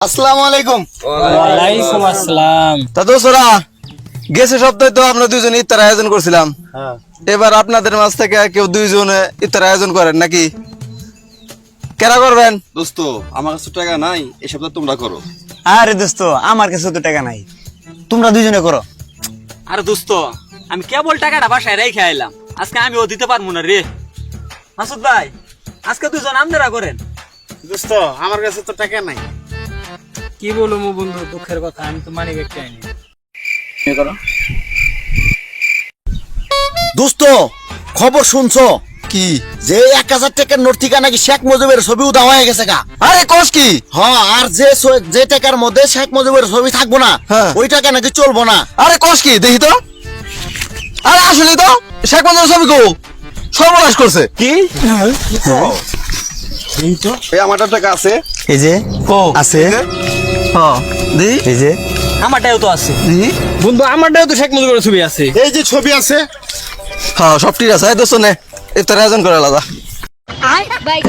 আসসালামু আলাইকুম। ওয়ালাইকুম আসসালাম। তা দোস্তরা, গেছে সপ্তাহে তো আমরা দুইজন ইফতার আয়োজন করছিলাম। এবার আপনাদের মাঝ থেকে কেউ দুইজনে ইফতার আয়োজন করেন নাকি? কেরা করবেন? দোস্ত আমার কাছে টাকা নাই, এই সপ্তাহে তোমরা করো। আরে দোস্ত, আমার কাছে তো টাকা নাই, তোমরা দুইজনে করো। আরে দোস্ত, আমি কেবল টাকাটা বাসায় রেখে আইলাম, আজকে আমিও দিতে পারবো না রে। মাসুদ ভাই, আজকে দুজন আপনারা করেন। দোস্ত আমার কাছে তো টাকা নাই। কি বলবো বন্ধু, দুঃখের কথা, আমি তো মানি ব্যাগ চাইনি। দোস্ত খবর শুনছো কি? যে 1000 টাকার নোট থেকে নাকি শেখ মুজিবের ছবি উঠা হয়ে গেছে গা। আরে কোষ কি? হ্যাঁ, আর যে টাকার মধ্যে শেখ মুজিবের ছবি থাকবো না, হ্যাঁ। ওই টাকা নাকি চলবো না। আরে কোষ কি দেখি তো। আরে আসলে তো শেখ মুজিবের ছবি কো সর্বনাশ করছে। কি? এই আমারটা টাকা আছে। এই যে কো আছে, হ্যাঁ দেই এই যে আমারটাও তো আছে দেই। বন্ধু, আমারটাও তো শেখ মুজিবের ছবি আছে। এই যে ছবি আছে, হ্যাঁ সব ঠিক আছে। দোস্ত নে ইফতার আয়োজন করে আলাদা। Bye.